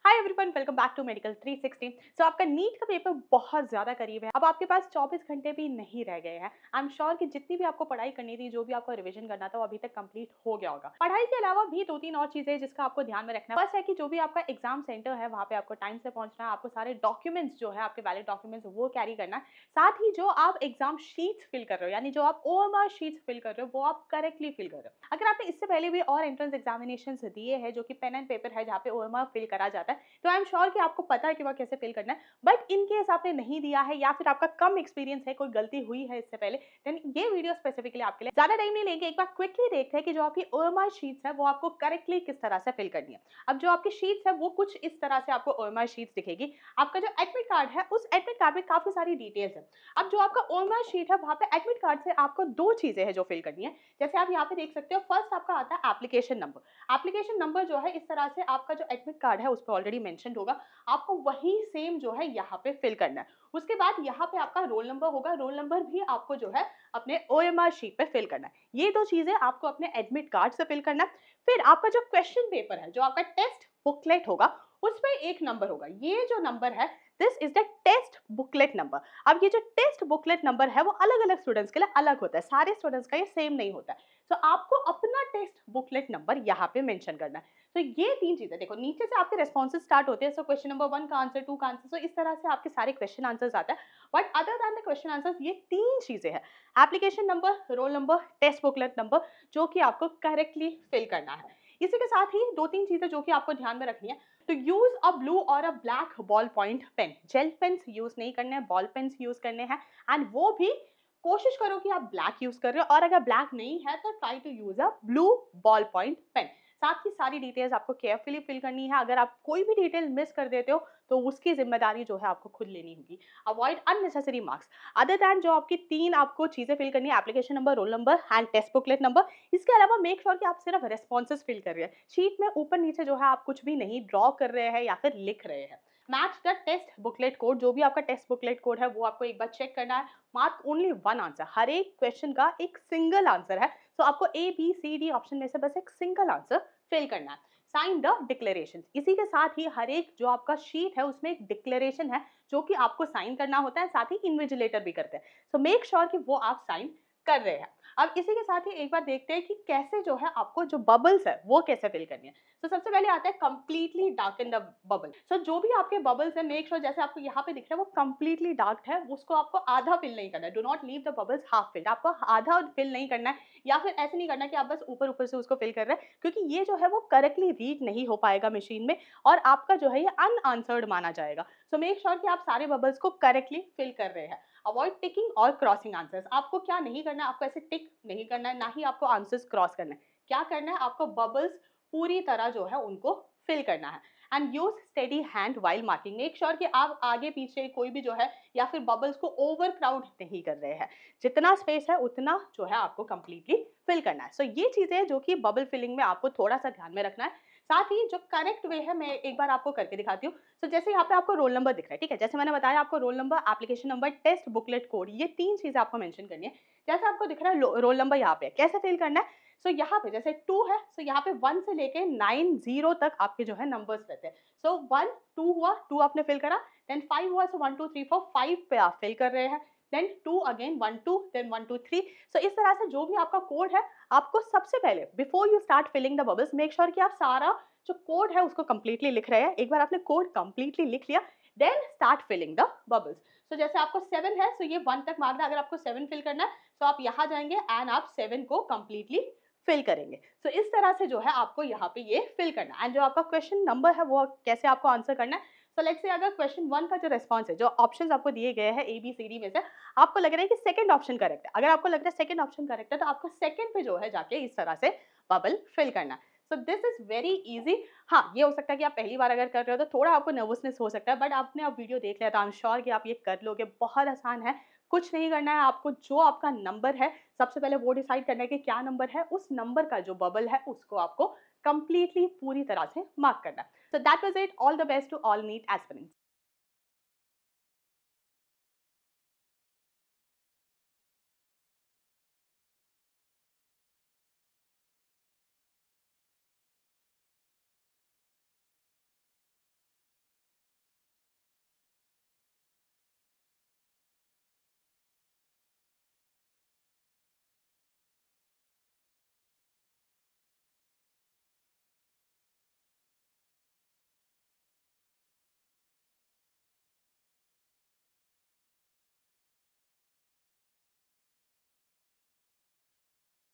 Hi everyone, welcome back to medical 360। आपका NEET का paper बहुत ज़्यादा करीब है। अब आपके पास 24 घंटे भी नहीं रह गए हैं। आई एम श्योर कि जितनी भी आपको पढ़ाई करनी थी, जो भी आपको रिवीजन करना था, वो अभी तक कंप्लीट हो गया होगा। पढ़ाई के अलावा भी 2-3 और चीज़ें हैं जिसका आपको ध्यान में रखना है। फर्स्ट है कि जो भी आपका एग्जाम सेंटर है, वहाँ पे आपको टाइम से पहुँचना है। आपको सारे डॉक्यूमेंट्स जो है, आपके वैलिड डॉक्यूमेंट्स, वो कैरी करना है। साथ ही जो आप एग्जाम शीट्स फिल कर रहे हो, यानी जो आप ओएमआर शीट्स फिल कर रहे हो, वो आप करेक्टली फिल कर रहे हो। अगर आपने इससे पहले भी और एंट्रेंस एग्जामिनेशन दिए हैं, जो कि पेन एंड पेपर है, जहाँ पे ओएमआर फिल करा जाता है, तो आई एम श्योर कि आपको पता है कि वह कैसे फिल करना है। बट इन केस आपने नहीं दिया है या फिर आपका कम एक्सपीरियंस है, कोई गलती हुई है इससे पहले, देन ये वीडियो स्पेसिफिकली आपके लिए। ज्यादा टाइम नहीं लेंगे, एक बार क्विकली देखते हैं कि जो आपकी ओएमआर शीट्स है, वो आपको करेक्टली किस तरह से फिल करनी है। अब जो आपकी शीट्स है, वो कुछ इस तरह से आपको ओएमआर शीट्स दिखेगी। आपका जो एडमिट कार्ड है, उस एडमिट कार्ड में काफी सारी डिटेल्स है। अब जो आपका ओएमआर शीट है, वहां पे एडमिट कार्ड से आपको दो चीजें हैं जो फिल करनी है। जैसे आप यहाँ पे देख सकते हो, फर्स्ट आपका आता है एप्लीकेशन नंबर। एप्लीकेशन नंबर जो है, इस तरह से आपका जो एडमिट कार्ड है, उस पर ऑलरेडी मेंशन होगा। आपको वही सेम जो है यहाँ पे फिल करना है। उसके बाद यहाँ पे आपका रोल नंबर होगा। रोल नंबर भी आपको जो है अपने ओएमआर शीट पे फिल करना है। ये दो चीजें आपको अपने एडमिट कार्ड से फिल करना है। फिर आपका जो क्वेश्चन पेपर है, जो आपका टेस्ट बुकलेट होगा, उस पर एक नंबर होगा। ये जो नंबर है, this is the test booklet number. अब ये जो टेस्ट बुकलेट नंबर है, वो अलग अलग स्टूडेंट्स के लिए अलग होता है। सारे स्टूडेंट्स का ये सेम नहीं होता है। तो आपको अपना टेस्ट बुकलेट नंबर यहाँ पे मेंशन करना है। तो ये तीन चीजें देखो, नीचे से आपके रेस्पॉन्सेज स्टार्ट होते हैं। सो क्वेश्चन नंबर 1 का आंसर, 2 का आंसर, सो इस तरह से आपके सारे क्वेश्चन आंसर्स आता है। But other than the question answers, ये तीन चीजें हैं, application number, roll number, test booklet number, जो कि आपको करेक्टली फिल करना है। इसी के साथ ही दो तीन चीजें जो कि आपको ध्यान में रखनी है। तो यूज अ ब्लू और a black ball point pen. Gel pens use नहीं करने हैं, बॉल पेन्स यूज करने हैं। एंड वो भी कोशिश करो कि आप ब्लैक यूज कर रहे हो, और अगर ब्लैक नहीं है तो try to use a blue ball point pen. साथ ही सारी डिटेल्स आपको केयरफुली फिल करनी है। अगर आप कोई भी डिटेल मिस कर देते हो, तो उसकी जिम्मेदारी जो है आपको खुद लेनी होगी। Avoid unnecessary marks. Other than जो आपकी तीन आपको चीजें फिल करनी है, application number, roll number and test booklet number, इसके अलावा मेक श्योर कि आप सिर्फ रेस्पॉन्सेज फिल कर रहे हैं। शीट में ऊपर नीचे जो है आप कुछ भी नहीं ड्रॉ कर रहे हैं या फिर लिख रहे हैं। Match the test booklet code. जो भी आपका टेस्ट बुकलेट कोड है, वो आपको एक बार चेक करना है। Mark only one answer. हर एक क्वेश्चन का एक सिंगल आंसर है। तो आपको A B C D option में से बस एक सिंगल आंसर फिल करना है। Sign the declaration. इसी के साथ ही हर एक जो आपका शीट है, उसमें एक डिक्लेरेशन है, जो कि आपको साइन करना होता है। साथ ही इन्विजिलेटर भी करते हैं। सो मेक श्योर कि वो आप साइन कर रहे हैं। अब इसी के साथ ही एक बार देखते हैं कि कैसे जो है आपको जो बबल्स है, वो कैसे फिल करनी है। तो सबसे पहले आता है कंप्लीटली डार्कन द बबल। सो जो भी आपके बबल्स है, मेक श्योर जैसे आपको यहाँ पे दिख रहा है, वो कंप्लीटली डार्क है। उसको आपको आधा फिल नहीं करना है। Do not leave the bubbles half filled. आपको आधा फिल नहीं करना है, या फिर ऐसे नहीं करना कि आप बस ऊपर ऊपर से उसको फिल कर रहे हैं, क्योंकि ये जो है वो करेक्टली रीड नहीं हो पाएगा मशीन में, और आपका जो है ये अनआंसर्ड माना जाएगा। सो मेक श्योर कि आप सारे बबल्स को करेक्टली फिल कर रहे हैं। अवॉइड टिकिंग और क्रॉसिंग आंसर्स। आपको क्या नहीं करना है, आपको ऐसे टिक नहीं करना है, ना ही आपको आंसर्स क्रॉस करना है। क्या करना है, आपको बबल्स पूरी तरह जो है उनको फिल करना है। And use steady hand while marking. Make sure कि आप आगे पीछे कोई भी जो है, या फिर बबल्स को ओवर क्राउड नहीं कर रहे हैं। जितना स्पेस है उतना जो है आपको कंप्लीटली फिल करना है। सो ये चीजें जो कि बबल फिलिंग में आपको थोड़ा सा ध्यान में रखना है। साथ ही जो करेक्ट वे है, मैं एक बार आपको करके दिखाती हूँ। जैसे यहाँ पे आपको रोल नंबर दिख रहा है, ठीक है, जैसे मैंने बताया, आपको roll number, application number, test booklet code, ये तीन चीजें आपको मेंशन करनी है। जैसे आपको दिख रहा है रोल नंबर, यहाँ पे कैसे फिल करना है। यहाँ पे जैसे 2 है, यहाँ पे 1 से लेके 90 तक आपके जो है नंबर्स रहते हैं। 1 2 हुआ, 2 आपने फिल करा। देन 5 हुआ, 1 2 3 4 5 पे आप फिल कर रहे हैं। Then 2 again, 1 2, then 1 2 3। इस तरह से जो भी आपका कोड है, आपको सबसे पहले before you start filling the bubbles, make sure कि आप सारा जो कोड है उसको कंप्लीटली लिख रहे हैं। एक बार आपने कोड कंप्लीटली लिख लिया, then start filling the bubbles. जैसे आपको 7 है, ये 1 तक मारना है। अगर आपको 7 फिल करना है, तो आप यहाँ जाएंगे एंड आप 7 को कंप्लीटली फिल करेंगे। इस तरह से जो है आपको यहाँ पे ये फिल करना है। एंड जो आपका क्वेश्चन नंबर है, वो कैसे आपको आंसर करना है। लेट्स से अगर क्वेश्चन 1 का जो रिस्पॉन्स है, जो ऑप्शंस आपको दिए गए हैं ए बी सी डी में से, आपको लग रहा है कि सेकंड ऑप्शन करेक्ट है। अगर आपको लग रहा है सेकंड ऑप्शन करेक्ट है, तो आपको सेकंड पे जो है जाके इस तरह से बबल फिल करना है। This is very easy. हाँ, ये हो सकता है कि आप पहली बार अगर कर रहे हो तो थोड़ा आपको नर्वसनेस हो सकता है, बट आपने अब वीडियो देख लिया, तो आई एम श्योर कि आप ये कर लोगे। बहुत आसान है, कुछ नहीं करना है आपको। जो आपका नंबर है, सबसे पहले वो डिसाइड करना है कि क्या नंबर है। उस नंबर का जो बबल है, उसको आपको कंप्लीटली पूरी तरह से मार्क करना है। That was it. All the best to all NEET aspirants.